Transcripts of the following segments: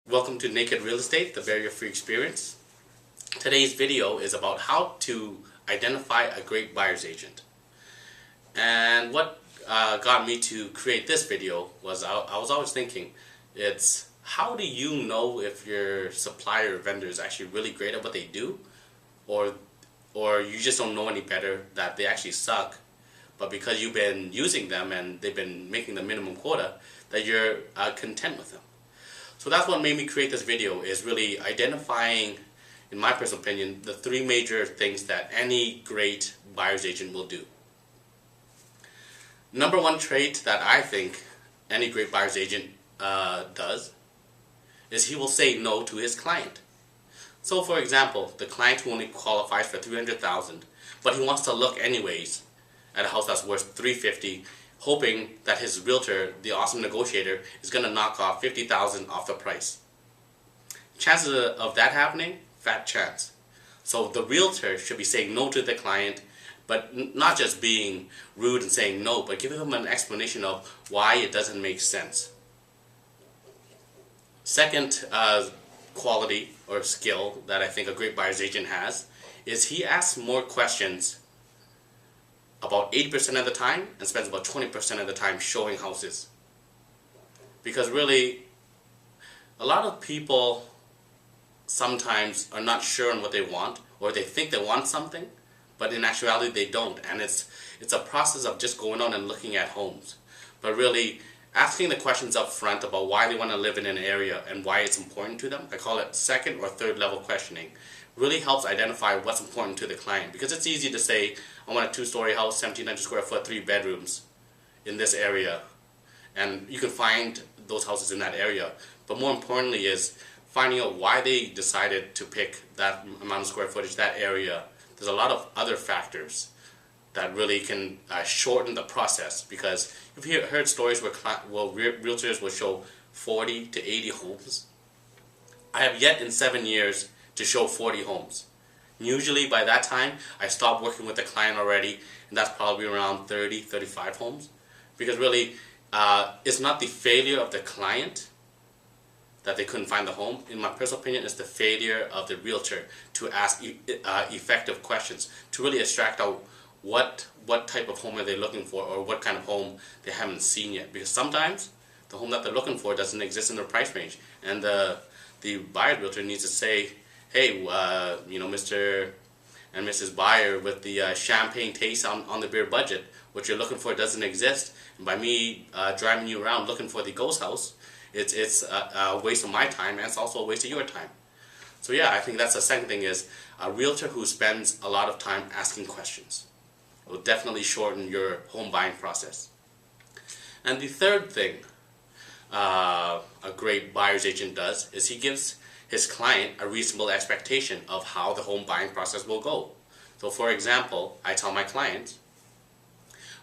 Welcome to Naked Real Estate, the barrier-free experience. Today's video is about how to identify a great buyer's agent. And what got me to create this video was I was always thinking, it's how do you know if your supplier or vendor is actually really great at what they do, or you just don't know any better, that they actually suck, but because you've been using them and they've been making the minimum quota, that you're content with them. So that's what made me create this video, is really identifying, in my personal opinion, the three major things that any great buyer's agent will do. Number one trait that I think any great buyer's agent does is he will say no to his client. So for example, the client who only qualifies for $300,000, but he wants to look anyways at a house that's worth $350,000, hoping that his realtor, the awesome negotiator, is going to knock off $50,000 off the price. Chances of that happening? Fat chance. So the realtor should be saying no to the client, but not just being rude and saying no, but giving him an explanation of why it doesn't make sense. Second quality or skill that I think a great buyer's agent has is he asks more questions about 80% of the time and spends about 20% of the time showing houses. Because really, a lot of people sometimes are not sure on what they want, or they think they want something, but in actuality they don't. And it's a process of just going on and looking at homes. But really, asking the questions up front about why they want to live in an area and why it's important to them, I call it second or third level questioning, really helps identify what's important to the client. Because it's easy to say, I want a 2-story house, 1,700 square foot, 3 bedrooms in this area. And you can find those houses in that area. But more importantly is finding out why they decided to pick that amount of square footage, that area. There's a lot of other factors that really can shorten the process. Because you've heard stories where realtors will show 40 to 80 homes. I have yet in 7 years to show 40 homes. Usually by that time, I stopped working with the client already, and that's probably around 30, 35 homes. Because really, it's not the failure of the client that they couldn't find the home. In my personal opinion, it's the failure of the realtor to ask effective questions, to really extract out what type of home are they looking for, or what kind of home they haven't seen yet. Because sometimes the home that they're looking for doesn't exist in their price range, and the buyer realtor needs to say, hey, Mr. and Mrs. Buyer, with the champagne taste on the beer budget, what you're looking for doesn't exist. And by me driving you around looking for the ghost house, it's a waste of my time, and it's also a waste of your time. So yeah, I think that's the second thing, is a realtor who spends a lot of time asking questions. It will definitely shorten your home buying process. And the third thing a great buyer's agent does is he gives his client a reasonable expectation of how the home buying process will go. So for example, I tell my clients,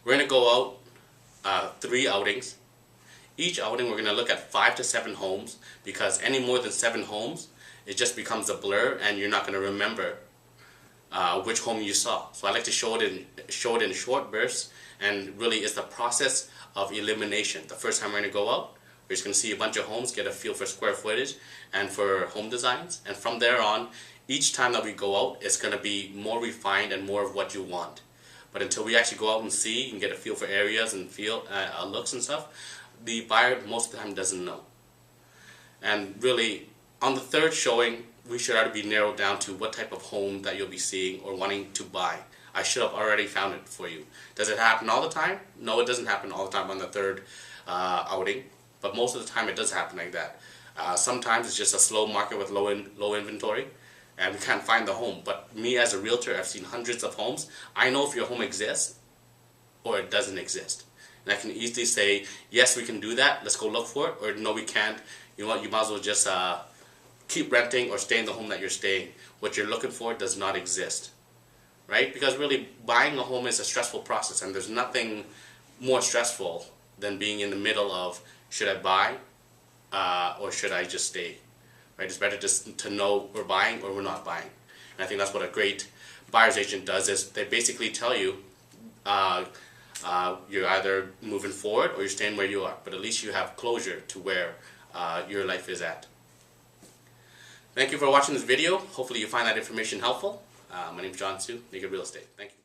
we're going to go out 3 outings. Each outing we're going to look at 5 to 7 homes, because any more than 7 homes, it just becomes a blur and you're not going to remember which home you saw. So I like to show it in short bursts, and really it's the process of elimination. The first time we're going to go out, we're just going to see a bunch of homes, get a feel for square footage and for home designs. And from there on, each time that we go out, it's going to be more refined and more of what you want. But until we actually go out and see and get a feel for areas and feel looks and stuff, the buyer most of the time doesn't know. And really, on the third showing, we should already be narrowed down to what type of home that you'll be seeing or wanting to buy. I should have already found it for you. Does it happen all the time? No, it doesn't happen all the time on the third outing. But most of the time it does happen like that. Sometimes it's just a slow market with low inventory, and we can't find the home. But me as a realtor, I've seen hundreds of homes. I know if your home exists or it doesn't exist. And I can easily say, yes, we can do that, let's go look for it, or no, we can't. You know what, you might as well just keep renting or stay in the home that you're staying. What you're looking for does not exist. Right? Because really, buying a home is a stressful process, and there's nothing more stressful than being in the middle of, should I buy or should I just stay? Right? It's better just to know we're buying or we're not buying. And I think that's what a great buyer's agent does, is they basically tell you you're either moving forward or you're staying where you are. But at least you have closure to where your life is at. Thank you for watching this video. Hopefully you find that information helpful. My name is John Su, Naked Real Estate. Thank you.